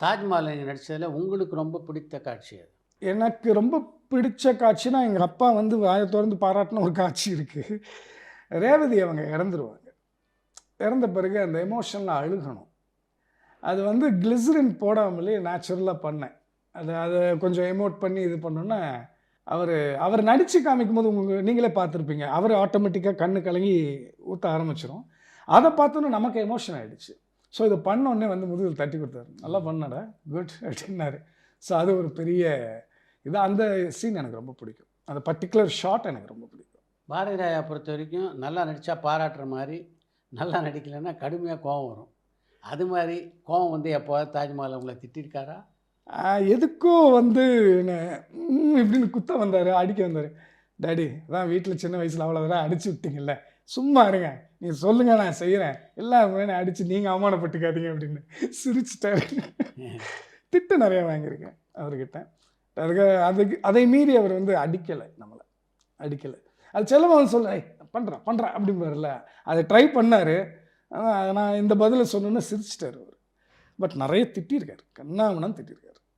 தாஜ்மஹால் நீங்க நடிச்சதுல உங்களுக்கு ரொம்ப பிடித்த காட்சி அது? எனக்கு ரொம்ப பிடிச்ச காட்சினா, எங்க அப்பா வந்து வாய தொறந்து பாராட்டுன ஒரு காட்சி இருக்கு. ரேவதி அவங்க இறந்துருவாங்க. இறந்த பிறகு அந்த எமோஷன்ல அழுகணும். அது வந்து கிளிசரின் போடாமலே நேச்சுரலா பண்ணேன். அத கொஞ்சம் எமோட் பண்ணி இது பண்ணோன்னே, அவரு அவரு நடிச்சு காமிக்கும்போது நீங்களே பார்த்துருப்பீங்க. அவரு ஆட்டோமேட்டிக்கா கண்ணு கலங்கி ஊத்த ஆரம்பிச்சுரும். அத பார்த்தோனே நமக்கு எமோஷன் ஆயிடுச்சு. ஸோ இத பண்ணோனே வந்து முதுகுல தட்டி குடுத்தாரு. "நல்லா ம். பண்ணடா, குட்" அப்டின்னாரு. ஸோ அது ஒரு பெரிய இது. அந்த சீன் எனக்கு ரொம்ப பிடிக்கும். அந்த பர்ட்டிகுலர் ஷாட் எனக்கு ரொம்ப பிடிக்கும். பாரதி ராஜா பொறுத்தவரைக்கும் நல்லா நடிச்சா பாராட்டுற மாரி, நல்லா நடிக்கலன்னா கடுமையா கோவம் வரும். அது மாரி கோவம் வந்து எப்போவாவது தாஜ்மஹால் உங்கள திட்டியிருக்காரா? எதுக்கோ வந்து என்ன இப்டின்னு குத்த வந்தாரு, அடிக்க வந்தாரு. டாடி அதான் வீட்ல சின்ன வயசுல அவ்வளோ தடவ அடிச்சு விட்டீங்கல்ல. சும்மா இருங்க. நீங்க சொல்லுங்க நான் செய்றேன். எல்லாரும் முன்னாடி அடிச்சு நீங்க அவமானப்பட்டுக்காதீங்க அப்டின்னு சிரிச்சுட்டாரு. திட்டு நெறைய வாங்கியிருக்கேன் அவர்கிட்ட. அதுக்கு அதை மீறி அவர் வந்து அடிக்கல நம்மள. அடிக்கல. அது செல்லமா சொல்ல "ஏய் பண்றேன், பண்றேன்" அப்டிம்பாருல்ல. அத ட்ரை பண்ணாரு. ஆனா நான் இந்த பதில சொன்னோனே சிரிச்சுட்டாரு அவரு. பட் நெறைய திட்டியிருக்காரு. கன்னாபின்னான்னு திட்டியிருக்காரு.